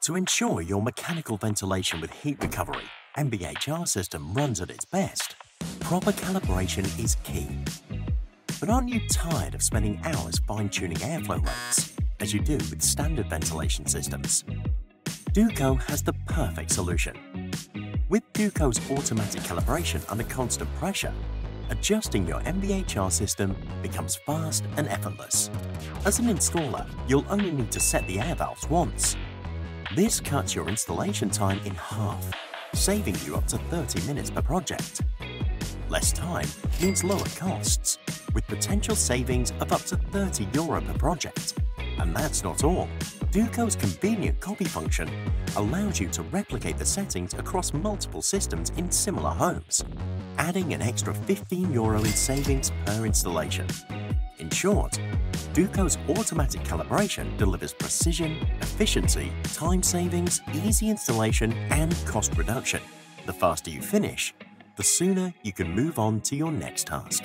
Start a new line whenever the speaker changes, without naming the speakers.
To ensure your mechanical ventilation with heat recovery MVHR system runs at its best, proper calibration is key. But aren't you tired of spending hours fine-tuning airflow rates, as you do with standard ventilation systems? DUCO has the perfect solution. With DUCO's automatic calibration under constant pressure, adjusting your MVHR system becomes fast and effortless. As an installer, you'll only need to set the air valves once. This cuts your installation time in half, saving you up to 30 minutes per project. Less time means lower costs, with potential savings of up to €30 per project. And that's not all. DUCO's convenient copy function allows you to replicate the settings across multiple systems in similar homes, adding an extra €15 in savings per installation. In short, DUCO's automatic calibration delivers precision, efficiency, time savings, easy installation, and cost reduction. The faster you finish, the sooner you can move on to your next task.